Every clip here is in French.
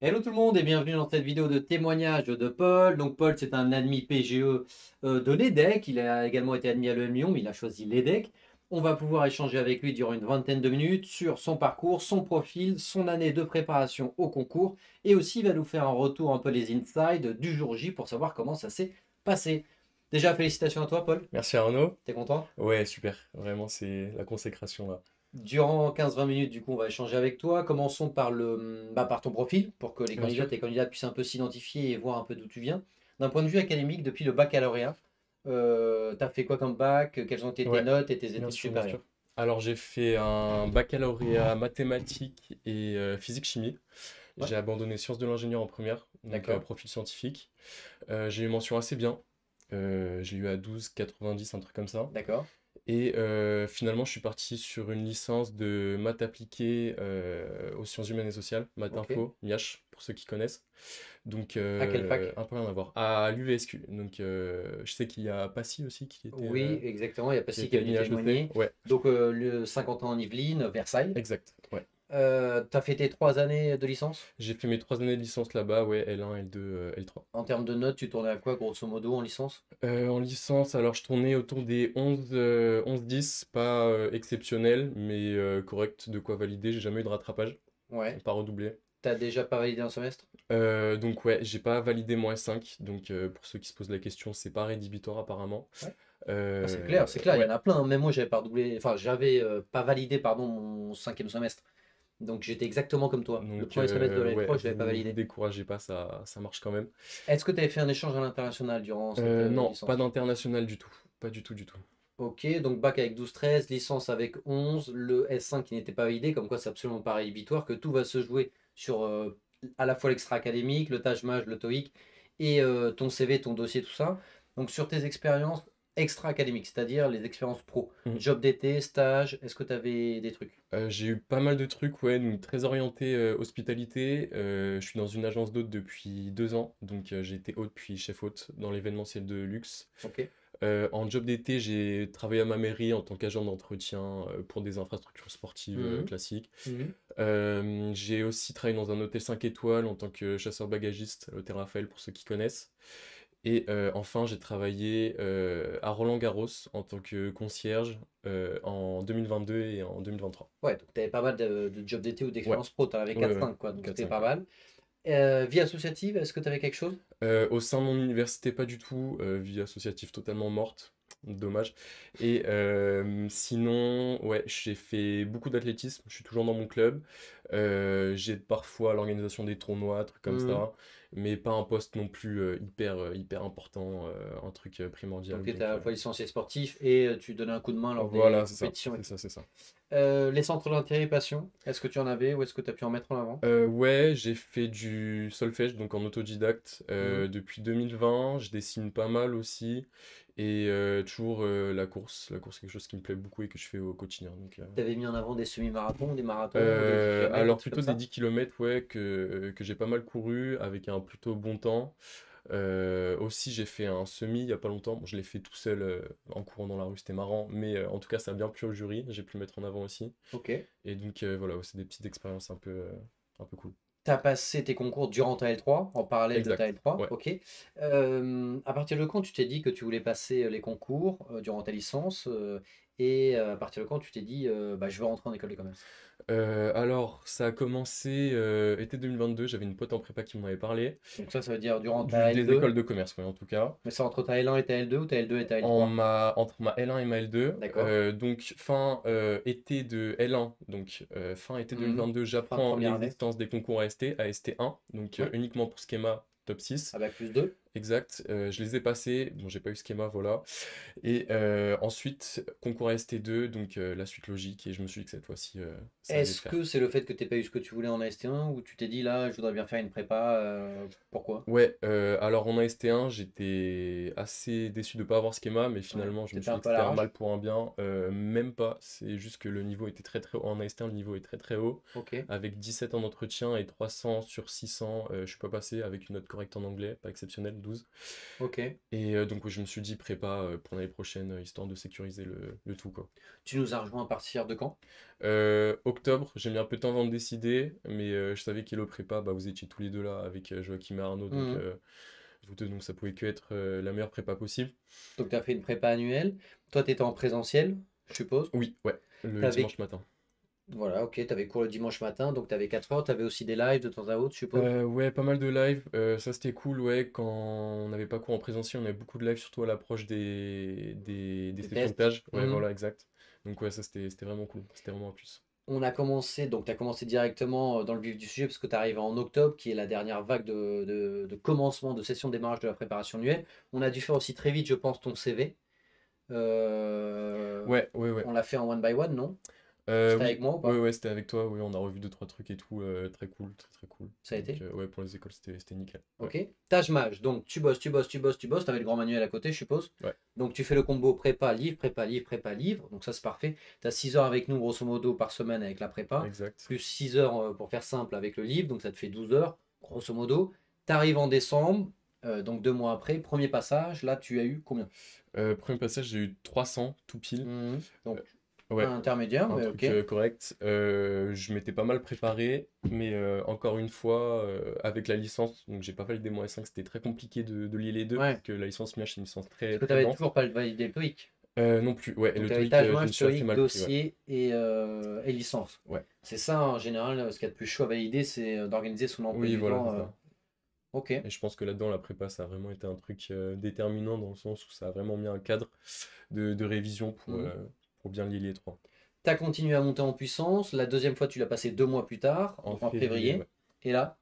Hello tout le monde et bienvenue dans cette vidéo de témoignage de Paul. Donc Paul c'est un admis PGE de l'EDEC, il a également été admis à l'EM Lyon, mais il a choisi l'EDEC. On va pouvoir échanger avec lui durant une vingtaine de minutes sur son parcours, son profil, son année de préparation au concours et aussi il va nous faire un retour un peu les insides du jour J pour savoir comment ça s'est passé. Déjà félicitations à toi Paul, Merci Arnaud. t'es content? Ouais, super. Vraiment, c'est la consécration là. Durant 15-20 minutes, du coup, on va échanger avec toi. Commençons par par ton profil, pour que les Bien sûr. candidates et candidats puissent un peu s'identifier et voir un peu d'où tu viens. D'un point de vue académique, depuis le baccalauréat, tu as fait quoi comme bac? Quelles ont été tes Ouais, notes et tes bien études sûr, bien supérieures? sûr. Alors, j'ai fait un baccalauréat mathématiques et physique-chimie. Ouais, J'ai abandonné sciences de l'ingénieur en première, donc d'accord, profil scientifique. J'ai eu mention assez bien. J'ai eu à 12,90, un truc comme ça. d'accord. Et finalement, je suis parti sur une licence de maths appliquées aux sciences humaines et sociales, maths Ok. info, MIH, pour ceux qui connaissent. Donc, À quelle fac? un peu rien à voir. À l'UVSQ. Donc, je sais qu'il y a Passy aussi Oui, exactement. Il y a qui Passy qui est était venu admis à HEC. témoigner. Ouais, Donc, le 50 ans en Yvelines, Versailles. exact. Ouais. Tu as fait tes 3 années de licence? J'ai fait mes 3 années de licence là-bas, ouais, L1, L2, L3. En termes de notes, tu tournais à quoi, grosso modo, en licence? En licence, alors je tournais autour des 11-10, pas exceptionnel, mais correct, de quoi valider. J'ai jamais eu de rattrapage, Ouais. pas redoublé. T'as déjà pas validé un semestre? Donc ouais, j'ai pas validé mon S5, donc pour ceux qui se posent la question, c'est pas rédhibitoire apparemment. Ouais. Ah, c'est clair, il y en Ouais, a plein, hein. Même moi, j'avais pas redoublé, enfin, j'avais pas validé, pardon, mon cinquième semestre. Donc j'étais exactement comme toi. Le donc premier semestre de l'année ouais, pro, je l'avais pas vous validé. découragez pas, ça marche quand même. Est-ce que tu avais fait un échange à l'international durant cette Non, pas licence? d'international du tout, pas du tout, du tout. Ok, donc bac avec 12-13, licence avec 11, le S5 qui n'était pas validé, comme quoi c'est absolument pas rédhibitoire, que tout va se jouer sur à la fois l'extra-académique, le Taj-Maj, le TOEIC, et ton CV, ton dossier, tout ça. Donc sur tes expériences extra-académiques, c'est-à-dire les expériences pro, Mhm. job d'été, stage, est-ce que tu avais des trucs? J'ai eu pas mal de trucs, ouais, donc très orienté hospitalité. Je suis dans une agence d'hôtes depuis 2 ans, donc j'ai été hôte puis chef hôte dans l'événementiel de luxe. Ok. En job d'été, j'ai travaillé à ma mairie en tant qu'agent d'entretien pour des infrastructures sportives Mhm. classiques. Mhm. J'ai aussi travaillé dans un hôtel 5 étoiles en tant que chasseur-bagagiste à l'hôtel Raphaël pour ceux qui connaissent. Et enfin, j'ai travaillé à Roland-Garros en tant que concierge en 2022 et en 2023. Ouais, donc tu avais pas mal de jobs d'été ou Ouais, d'expériences pro, tu en avais ouais, ouais. 4-5 quoi, donc c'était 4-5, pas ouais. mal. Vie associative, est-ce que tu avais quelque chose? Au sein de mon université, pas du tout. Vie associative totalement morte. Dommage. Et sinon, ouais, j'ai fait beaucoup d'athlétisme. Je suis toujours dans mon club. J'aide parfois à l'organisation des tournois, trucs comme Mhm. ça. Mais pas un poste non plus hyper important, un truc primordial. Donc tu étais Donc à la fois licencié sportif et tu donnais un coup de main lors des voilà, c'est ça. compétitions et C'est tout. ça, c'est ça. Les centres d'intérêt et passion, est-ce que tu en avais ou est-ce que tu as pu en mettre en avant? Ouais, j'ai fait du solfège, donc en autodidacte, Mhm. depuis 2020. Je dessine pas mal aussi. Et toujours la course, c'est quelque chose qui me plaît beaucoup et que je fais au quotidien. Donc, Tu avais mis en avant des semi-marathons, des marathons, des 10 km, des alors trucs comme plutôt des ça? 10 kilomètres, ouais, que j'ai pas mal couru avec un plutôt bon temps. Aussi, j'ai fait un semi il y a pas longtemps. Bon, je l'ai fait tout seul en courant dans la rue, c'était marrant. Mais en tout cas, ça a bien plu au jury. J'ai pu le mettre en avant aussi. Ok. Et donc voilà, ouais, c'est des petites expériences un peu cool. Tu as passé tes concours durant ta L3, en parallèle de ta Exact. L3, Ouais. ok. À partir de quand tu t'es dit que tu voulais passer les concours durant ta licence et à partir de quand tu t'es dit bah, je veux rentrer en école de commerce? Alors, ça a commencé été 2022, j'avais une pote en prépa qui m'en avait parlé. Donc ça veut dire durant ta Des L2, écoles de commerce, ouais, en tout cas. mais c'est entre ta L1 et ta L2 ou ta L2 et ta L3? Entre ma L1 et ma L2. D'accord. Donc, fin été de L1, donc fin été Mhm. 2022, Fin de j'apprends première année. l'existence des concours AST, AST1, donc Oui. uniquement pour schéma top 6. À bac plus 2. Exact, je les ai passés, bon j'ai pas eu schéma, voilà. Et ensuite, concours AST2, donc la suite logique, et je me suis dit que cette fois-ci, ça allait le Est-ce faire. que c'est le fait que tu pas eu ce que tu voulais en AST1 ou tu t'es dit là, je voudrais bien faire une prépa, pourquoi? Ouais, alors en AST1, j'étais assez déçu de pas avoir schéma, mais Ouais. finalement, je me T'étais suis un dit que peu à c'était un l'arrache? mal pour un bien. Même pas, c'est juste que le niveau était très très haut. En AST1, le niveau est très très haut. Ok. Avec 17 en entretien et 300 sur 600, je suis pas passé avec une note correcte en anglais, pas exceptionnelle, 2012. Ok. Et donc ouais, je me suis dit prépa pour l'année prochaine, histoire de sécuriser le tout, quoi. Tu nous as rejoint à partir de quand? Octobre, j'ai mis un peu de temps avant de décider, mais je savais qu'Hello Prépa, bah, vous étiez tous les deux là avec Joachim et Arnaud, donc Mhm. vous deux, donc ça pouvait que être la meilleure prépa possible. Donc, tu as fait une prépa annuelle. Toi, tu étais en présentiel, je suppose. Oui, ouais, le T'avais... dimanche matin. Voilà, ok, tu avais cours le dimanche matin, donc tu avais 4 heures. Tu avais aussi des lives de temps à autre, je suppose. Ouais, pas mal de lives, ça c'était cool, ouais, quand on n'avait pas cours en présentiel, on avait beaucoup de lives, surtout à l'approche des Des sessions de tests. stage, ouais, Mhm. voilà, exact. Donc ouais, ça c'était vraiment cool, c'était vraiment un plus. On a commencé, donc tu as commencé directement dans le vif du sujet, parce que tu arrives en octobre, qui est la dernière vague de commencement, de session de démarrage de la préparation annuelle. On a dû faire aussi très vite, je pense, ton CV. Euh, Ouais, ouais, ouais. on l'a fait en one by one, non? C'était avec Oui, moi ou ouais, pas? ouais, c'était avec toi, oui, on a revu deux, trois trucs et tout, très cool, très très cool. Ça a Donc été? ouais, pour les écoles, c'était nickel. Ouais, Ok. Tâche mage, donc tu bosses, tu bosses, tu bosses, tu bosses. Tu avais le grand manuel à côté, je suppose. ouais, Donc tu fais le combo prépa, livre, prépa, livre, prépa, livre. Donc ça, c'est parfait. Tu as 6 heures avec nous, grosso modo, par semaine avec la prépa, exact. plus 6 heures pour faire simple avec le livre. Donc ça te fait 12 heures, grosso modo. Tu arrives en décembre, donc 2 mois après. Premier passage, là, tu as eu combien? Premier passage, j'ai eu 300, tout pile. Mhm. Euh, Donc ouais, intermédiaire, un mais truc ok. correct. Je m'étais pas mal préparé, mais encore une fois, avec la licence, donc j'ai pas validé mon S5, c'était très compliqué de lier les deux, parce Ouais. que la licence MIH, c'est une licence Parce très, que tu très n'avais dense. toujours pas validé le TOEIC. Non plus, ouais, et Donc le tu avais TOEIC, tâche je me mage, suis assez TOEIC, mal pris, ouais. dossier et licence. Ouais, C'est ça en général, ce qu'il y a de plus chaud à valider, c'est d'organiser son emploi oui, du voilà, temps. c'est ça. Ok. Et je pense que là-dedans, la prépa, ça a vraiment été un truc déterminant dans le sens où ça a vraiment mis un cadre de révision Mhm. pour bien lier les trois. Tu as continué à monter en puissance. La deuxième fois, tu l'as passé 2 mois plus tard, En donc en février, février. ouais. Et là,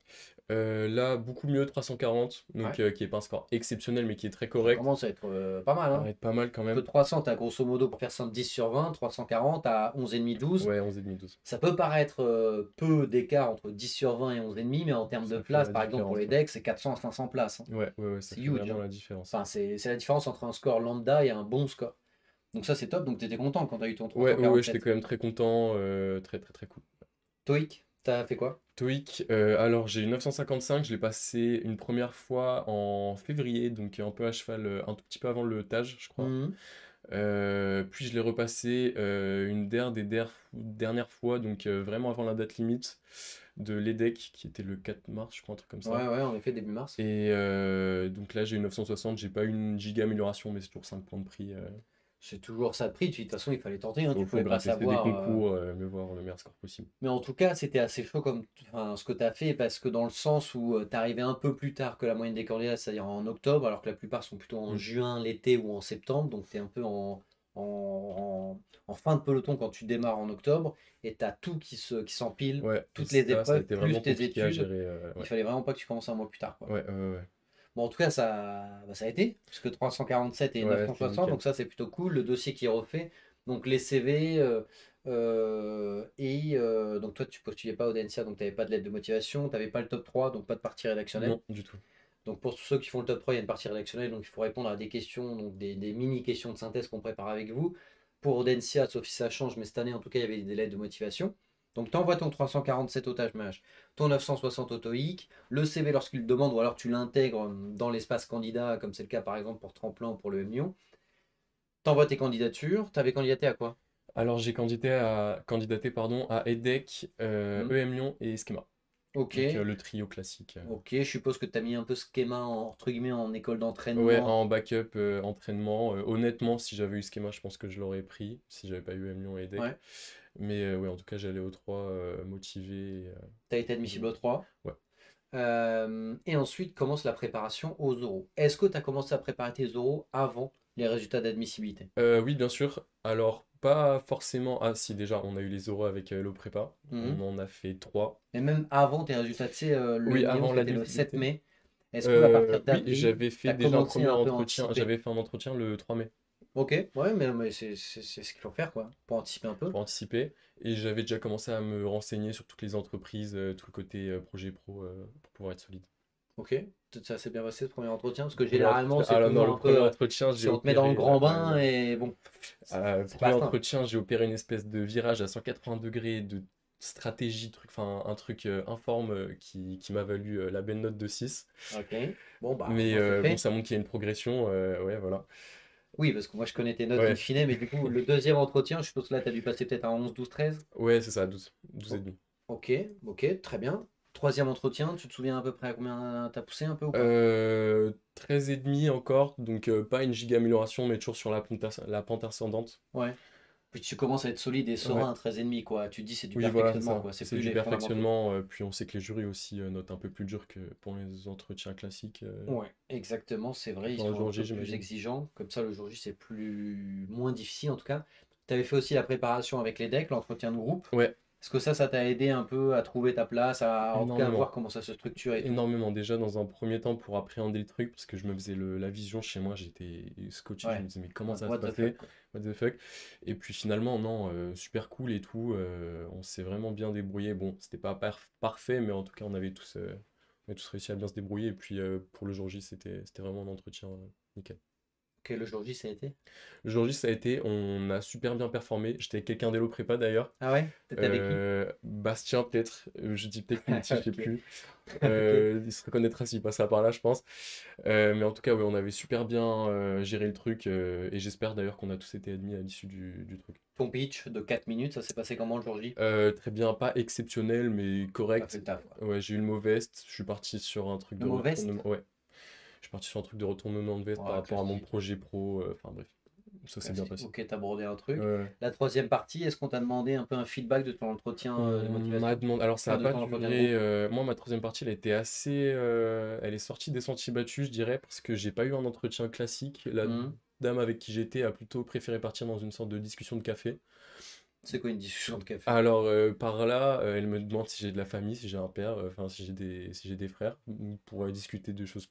Là, beaucoup mieux, 340, donc ouais, qui est pas un score exceptionnel, mais qui est très ça correct. commence à être pas mal. Ça va Hein. être pas mal quand Parce que même. 300, tu as grosso modo, pour faire simple, 10 sur 20, 340 à 11,5, 12. Ouais, 11,5, 12. Ça peut paraître peu d'écart entre 10 sur 20 et 11,5, mais en termes de Ça fait places, la par exemple, pour différence, les ouais. decks, c'est 400 à 500 places. Hein. Ouais, ouais, ouais, ça C'est fait huge. vraiment Hein. la différence. Enfin, c'est la différence entre un score lambda et un bon score. Donc ça, c'est top. Donc tu étais content quand tu as eu ton Ouais, ouais, ouais, j'étais 347. quand même très content, très, très, très cool. TOEIC, t'as fait quoi? TOEIC, alors j'ai eu 955, je l'ai passé une première fois en février, donc un peu à cheval, un tout petit peu avant le TAJ, je crois. Mhm. Puis je l'ai repassé dernière fois, donc vraiment avant la date limite de l'EDEC, qui était le 4 mars, je crois, un truc comme ça. Ouais, ouais, en effet, début mars. Et donc là, j'ai eu 960, j'ai pas eu une giga amélioration, mais c'est toujours 5 points de prix. C'est toujours ça de prix. De toute façon, il fallait tenter. Hein, tu Faut pouvais pas gratter, c'est des savoir. concours, mais voir le meilleur score possible. Mais en tout cas, c'était assez chaud comme enfin, ce que tu as fait, parce que dans le sens où tu arrivais un peu plus tard que la moyenne des candidats, c'est-à-dire en octobre, alors que la plupart sont plutôt en Mm. juin, l'été ou en septembre. Donc tu es un peu en fin de peloton quand tu démarres en octobre. Et tu as tout qui s'empile, Ouais, et toutes les ça a épreuves, été plus vraiment tes compliqué à études. gérer. Il Ouais, fallait vraiment pas que tu commences un mois plus tard, quoi. ouais, ouais, ouais. Bon, en tout cas, ça a été, puisque 347 et Ouais, c'était 960, nickel. donc ça c'est plutôt cool. Le dossier qui est refait, donc les CV, donc toi tu postulais pas au DNCA, donc tu n'avais pas de lettre de motivation, tu n'avais pas le top 3, donc pas de partie rédactionnelle. Non, du tout. Donc pour tous ceux qui font le top 3, il y a une partie rédactionnelle, donc il faut répondre à des questions, donc des mini-questions de synthèse qu'on prépare avec vous. Pour Audencia, sauf si ça change, mais cette année en tout cas, il y avait des lettres de motivation. Donc tu envoies ton 347 au Taj, ton 960 au TOEIC, le CV lorsqu'il le demande, ou alors tu l'intègres dans l'espace candidat, comme c'est le cas par exemple pour Tremplin ou pour le M Lyon. Tu envoies tes candidatures. Tu avais candidaté à quoi? Alors, j'ai candidaté pardon, à EDEC, Hmm. EM Lyon et Schema. Ok, Donc, le trio classique. ok, je suppose que tu as mis un peu schéma entre guillemets en école Ouais, d'entraînement. en backup entraînement. Honnêtement, si j'avais eu Schema, je pense que je l'aurais pris, si j'avais pas eu EM Lyon et EDEC. Ouais, Mais ouais, en tout cas, j'allais aux trois motivé. tu as été admissible au 3. Ouais. Et ensuite commence la préparation aux oraux. Est-ce que tu as commencé à préparer tes oraux avant les résultats d'admissibilité? Oui, bien sûr. Alors, pas forcément. Ah, si, déjà, on a eu les oraux avec l'O-Prépa. On Mhm. en a fait trois. Et même avant tes résultats, tu sais, le Oui, million, avant c'était le 7 l'admissibilité. mai. Est-ce que à partir Oui, d'avril, j'avais tu fait as déjà un commencé premier un peu à entretien. anticiper? J'avais fait un entretien le 3 mai Ok, ouais, mais c'est ce qu'il faut faire, quoi, pour anticiper un peu. pour anticiper. Et j'avais déjà commencé à me renseigner sur toutes les entreprises, tout le côté projet pro pour pouvoir être solide. Ok, ça s'est bien passé ce premier entretien, parce que Premier généralement, entretien, c'est alors non, toujours le un premier peu, entretien, j'ai c'est on te met dans le opéré. grand Ouais, bain non. et bon, c'est Premier pas simple. entretien, j'ai opéré une espèce de virage à 180 degrés de stratégie, enfin un truc informe qui m'a valu la belle note de 6. Ok. Bon, bah, Mais moi, c'est bon, fait. ça montre qu'il y a une progression, ouais, voilà. Oui, parce que moi, je connais tes notes in Ouais, fine, mais du coup, le deuxième entretien, je suppose que là, tu as dû passer peut-être un 11, 12, 13. ouais, c'est ça, 12 et Oh, demi. ok, ok, très bien. Troisième entretien, tu te souviens à peu près à combien t'as poussé un peu ou pas? 13 et demi encore, donc pas une giga amélioration, mais toujours sur la pente ascendante. Ouais. Puis tu commences à être solide et Ouais, serein à 13,5, quoi. Tu te dis c'est du oui, voilà, c'est perfectionnement, ça. quoi. C'est C'est plus du les fondamentaux. perfectionnement, puis on sait que les jurys aussi notent un peu plus dur que pour les entretiens classiques. Ouais, exactement, c'est vrai, ils Pour un sont un jour J, peu plus j'imagine. exigeants. Comme ça, le jour J, c'est plus moins difficile en tout cas. Tu avais fait aussi la préparation avec les decks, l'entretien de groupe. Ouais, Est-ce que ça t'a aidé un peu à trouver ta place, à en tout cas à voir énormément. comment ça se structure et tout? Énormément. Déjà, dans un premier temps, pour appréhender le truc, parce que je me faisais la vision chez moi, j'étais scotché, je me Ouais, disais, mais comment ça va se what the fuck, passer? quoi. What the fuck? Et puis finalement, non, super cool et tout. On s'est vraiment bien débrouillé. Bon, c'était pas parfait, mais en tout cas, on a tous réussi à bien se débrouiller. Et puis pour le jour J, c'était vraiment un entretien nickel. Ok, le jour J, ça a été? Le jour J, ça a été, on a super bien performé. J'étais avec quelqu'un d'Hello Prépa d'ailleurs. Ah ouais? T'étais avec qui? Bastien, peut-être. Je dis peut-être Unity, je sais Ok, plus. ok. Il se reconnaîtra s'il passera par là, je pense. Mais en tout cas, ouais, on avait super bien géré le truc. Et j'espère d'ailleurs qu'on a tous été admis à l'issue du truc. Ton pitch de 4 minutes, ça s'est passé comment le jour J? Très bien, pas exceptionnel, mais T'as fait correct. le taf, quoi. Ouais, j'ai eu le mot veste. Je suis parti sur un truc Le de mot veste? retournement. Ouais, je suis parti sur un truc de retournement de veste par Ouais, rapport à mon classique, ouais. projet pro. Enfin bref, ça s'est bien Classique. passé. Ok, t'as brodé un truc. Ouais. La troisième partie, est-ce qu'on t'a demandé un peu un feedback de ton entretien de On m'a motivation? demandé. Alors, ça Enfin, a de pas ton entretien de duré. groupe? Moi, ma troisième partie, elle a été assez. Elle est sortie des sentiers battus, je dirais, parce que j'ai pas eu un entretien classique. La Mhm. dame avec qui j'étais a plutôt préféré partir dans une sorte de discussion de café. C'est quoi une discussion de café? Alors, par là, elle me demande si j'ai de la famille, si j'ai un père, enfin, si j'ai des frères, pour discuter de choses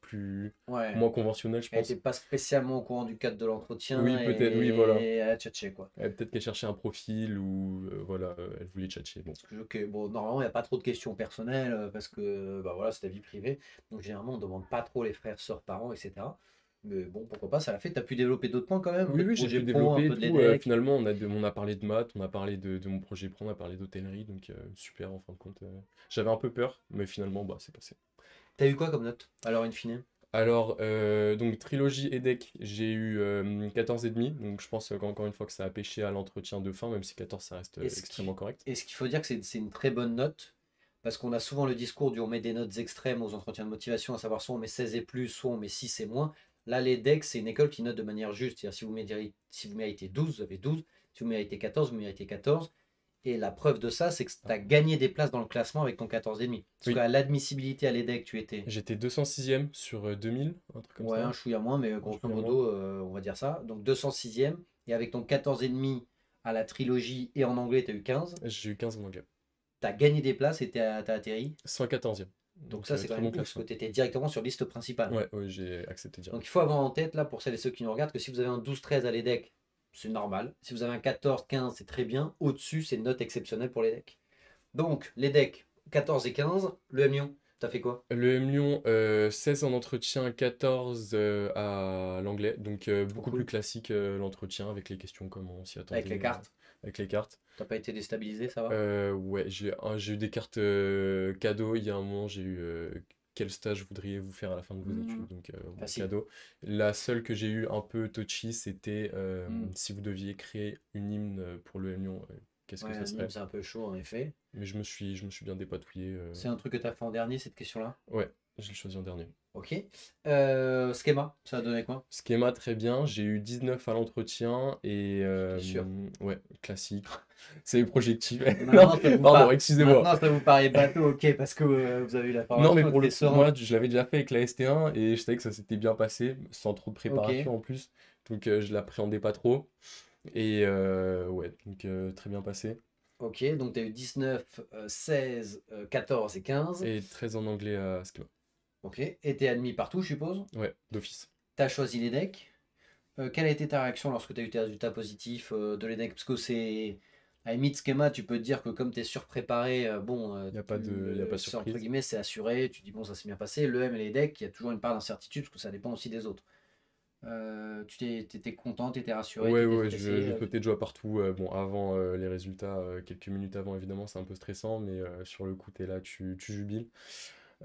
Ouais. moins conventionnelles, je Elle était pense. pas spécialement au courant du cadre de l'entretien Oui, peut-être, oui, voilà. et elle a tchatché, quoi. Peut-être qu'elle cherchait un profil ou voilà, elle voulait tchatcher. Bon. Ok, bon, normalement, il n'y a pas trop de questions personnelles parce que bah, voilà, c'est ta vie privée. Donc, généralement, on ne demande pas trop les frères, sœurs, parents, etc. Mais bon, pourquoi pas, ça l'a fait. Tu as pu développer d'autres points quand même, un Oui, peu de oui, j'ai projet pu pro, un développer et peu de tout. l'EDEC. Finalement, on a parlé de maths, on a parlé de mon projet pro, on a parlé d'hôtellerie, donc super en fin de compte. J'avais un peu peur, mais finalement, bah, c'est passé. T'as eu quoi comme note? Alors, in fine. Alors, donc trilogie EDEC, j'ai eu 14,5, donc je pense qu'encore une fois que ça a pêché à l'entretien de fin, même si 14 ça reste Est-ce extrêmement correct. qu'il faut dire que c'est une très bonne note? Parce qu'on a souvent le discours du on met des notes extrêmes aux entretiens de motivation, à savoir soit on met 16 et plus, soit on met 6 et moins. Là, les decks, c'est une école qui note de manière juste. C'est-à-dire si vous méritez 12, vous avez 12. Si vous méritez 14, vous méritez 14. Et la preuve de ça, c'est que tu as gagné des places dans le classement avec ton 14,5. Parce Oui, qu'à l'admissibilité à l'EDEC, tu étais, j'étais 206e sur 2000, un truc comme ouais, un ça, chouïa moins, mais un grosso chouïa moins. modo, on va dire ça. Donc 206e. Et avec ton 14,5 à la trilogie et en anglais, tu as eu 15. J'ai eu 15 en anglais. Tu as gagné des places et tu as atterri. 114e, Donc donc ça, c'est quand très même bon ouf, parce que classement. tu étais directement sur liste principale. Ouais, ouais, j'ai accepté Donc il direct. faut avoir en tête, là, pour celles et ceux qui nous regardent, que si vous avez un 12-13 à l'EDEC, c'est normal. Si vous avez un 14-15, c'est très bien. Au-dessus, c'est une note exceptionnelle pour l'EDEC. Donc, l'EDEC, 14 et 15. Le M Lyon, t'as fait quoi? Le M Lyon, 16 en entretien, 14 à l'anglais, donc Trop beaucoup plus cool. classique l'entretien avec les questions comme on s'y Avec les attendait, cartes. avec les cartes. T'as pas été déstabilisé, ça va? Ouais, j'ai eu des cartes cadeaux. Il y a un moment, j'ai eu quel stage voudriez-vous faire à la fin de vos études? Hmm, Donc, bon, facile. cadeau. La seule que j'ai eu un peu touchy, c'était Hmm. si vous deviez créer une hymne pour le M Lyon, qu'est-ce que Ouais, ça un hymne, serait? c'est un peu chaud, en effet. Mais je me suis bien dépatouillé. C'est un truc que t'as fait en dernier, cette question-là? Ouais, je l'ai choisi en dernier. Ok. Schéma, ça a donné quoi? Schéma, très bien. J'ai eu 19 à l'entretien et T'es sûr? ouais, classique. C'est projectif. Non, Maintenant, ça vous pardon, par- excusez-moi. Maintenant, ça vous paraît bateau, ok, parce que vous avez eu la Non, mais formation et que pour le t'es coup, moi, serein. je l'avais déjà fait avec la ST1 et je savais que ça s'était bien passé, sans trop de Ok. préparation en plus. Donc, je l'appréhendais pas trop. Et ouais, donc très bien passé. Ok, donc tu as eu 19, 16, 14 et 15. Et 13 en anglais à Schema. Ok, et tu es admis partout, je suppose. Ouais, d'office. Tu as choisi les decks. Quelle a été ta réaction lorsque tu as eu tes résultats positifs de les decks? Parce que c'est. À la limite, schéma, tu peux te dire que comme tu es surpréparé, bon, Y a pas de c'est entre surprise. guillemets, c'est assuré. Tu dis, bon, ça s'est bien passé. Le M et les decks, il y a toujours une part d'incertitude parce que ça dépend aussi des autres. T'étais content, t'étais rassuré, Ouais, ouais, t'étais ouais, stressé. je sautais de joie partout. Bon, avant les résultats, quelques minutes avant, évidemment, c'est un peu stressant, mais sur le coup, t'es là, tu jubiles.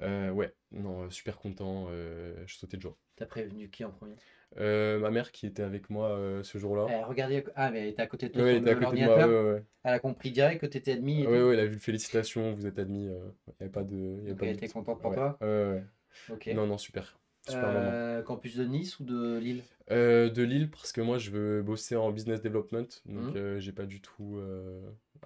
Ouais, non, super content, je sautais de joie. T'as prévenu qui en premier? Ma mère qui était avec moi ce jour-là. Regardez, ah, mais elle était à côté de toi Ouais, elle sur était à côté de moi, l'ordinateur. ouais, ouais. Elle a compris direct que t'étais admis et Ouais, tout. ouais, elle a vu le félicitations, vous êtes admis, il n'y avait pas de, y avait Donc pas elle de était doute. contente pour Ouais, toi. ouais, ouais. Ok. Non, non, super. Super moment. Campus de Nice ou de Lille? De Lille, parce que moi je veux bosser en business development, donc Hmm. j'ai pas du tout.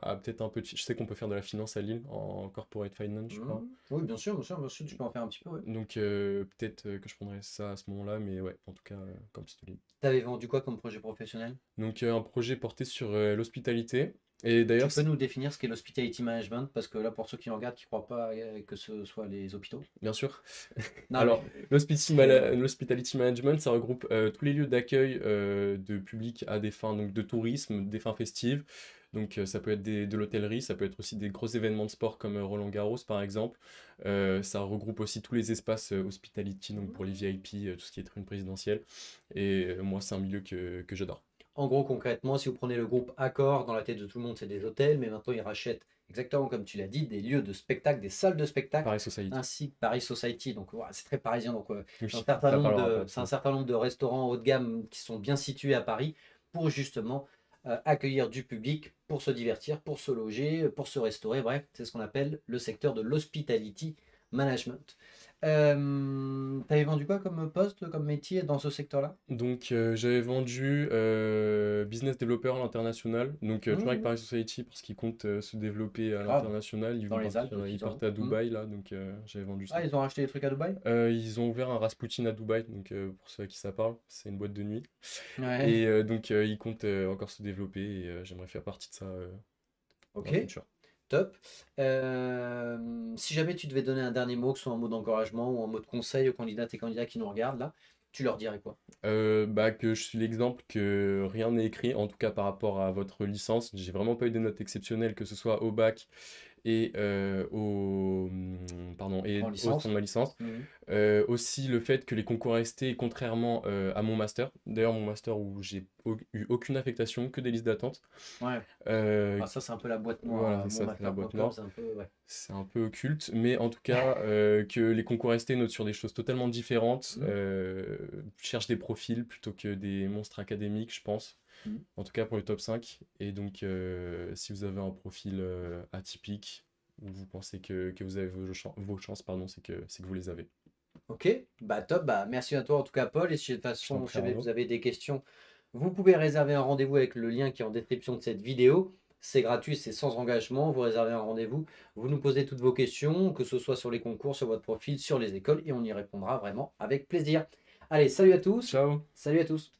Ah, peut-être un peu. Je sais qu'on peut faire de la finance à Lille, en corporate finance, je crois. Oui, bien sûr, bien sûr, bien sûr, tu peux en faire un petit peu, ouais. Donc peut-être que je prendrais ça à ce moment-là, mais ouais, en tout cas, campus de Lille. T'avais vendu quoi comme projet professionnel? Donc un projet porté sur l'hospitalité. Et Tu d'ailleurs, peux nous définir ce qu'est l'hospitality management? Parce que là, pour ceux qui nous regardent, qui ne croient pas que ce soit les hôpitaux. bien sûr. Non, mais Alors, c'est. l'hospitality management, ça regroupe tous les lieux d'accueil de public à des fins donc, de tourisme, des fins festives. Donc, ça peut être de l'hôtellerie, ça peut être aussi des gros événements de sport comme Roland-Garros, par exemple. Ça regroupe aussi tous les espaces hospitality, donc pour les VIP, tout ce qui est tribune présidentielle. Et moi, c'est un milieu que j'adore. En gros, concrètement, si vous prenez le groupe Accor, dans la tête de tout le monde, c'est des hôtels, mais maintenant ils rachètent, exactement comme tu l'as dit, des lieux de spectacle, des salles de spectacle, Paris Society. ainsi que Paris Society. Donc voilà, c'est très parisien. Donc Oui, un certain t'as pas nombre le de, rappel. c'est un certain nombre de restaurants haut de gamme qui sont bien situés à Paris pour justement accueillir du public, pour se divertir, pour se loger, pour se restaurer. Bref, c'est ce qu'on appelle le secteur de l'hospitality management. T'avais vendu quoi comme poste, comme métier dans ce secteur-là? Donc, j'avais vendu business developer à l'international. Donc, toujours avec Mmh, Paris Society parce qu'ils comptent se développer à grave. l'international. Ils Dans vont les Alpes, partir, ils qu'ils ont. partent à Dubaï là. Donc, j'avais vendu ça. Ah, ils ont racheté des trucs à Dubaï? Ils ont ouvert un Rasputin à Dubaï. Donc, pour ceux à qui ça parle, c'est une boîte de nuit. Ouais. Et donc, ils comptent encore se développer. Et j'aimerais faire partie de ça dans Ok, le futur. top. Si jamais tu devais donner un dernier mot, que ce soit un mot d'encouragement ou un mot de conseil aux candidats et candidats qui nous regardent là, tu leur dirais quoi? Bah, que je suis l'exemple que rien n'est écrit, en tout cas par rapport à votre licence. J'ai vraiment pas eu des notes exceptionnelles, que ce soit au bac et pardon, et En au sein de licence? ma licence. Mhm. Aussi le fait que les concours restés, contrairement à mon master, d'ailleurs mon master où j'ai eu aucune affectation, que des listes d'attente. Ouais. euh, Ah, ça, c'est un peu la boîte noire, voilà, hein. c'est ça, c'est la boîte Monmaster.com, noire. c'est un peu. Ouais. C'est un peu occulte, mais en tout cas, que les concours restés notent sur des choses totalement différentes, Mhm. cherchent des profils plutôt que des monstres académiques, je pense. Mhm. En tout cas pour le top 5. Et donc, si vous avez un profil atypique, ou vous pensez que vous avez vos chances, pardon, c'est que vous les avez. Ok, bah top, bah merci à toi en tout cas Paul, et si de toute Je t'en façon, si prie, jamais vous Arnaud. avez des questions, vous pouvez réserver un rendez-vous avec le lien qui est en description de cette vidéo. C'est gratuit, c'est sans engagement, vous réservez un rendez-vous, vous nous posez toutes vos questions, que ce soit sur les concours, sur votre profil, sur les écoles, et on y répondra vraiment avec plaisir. Allez, salut à tous, Ciao! salut à tous.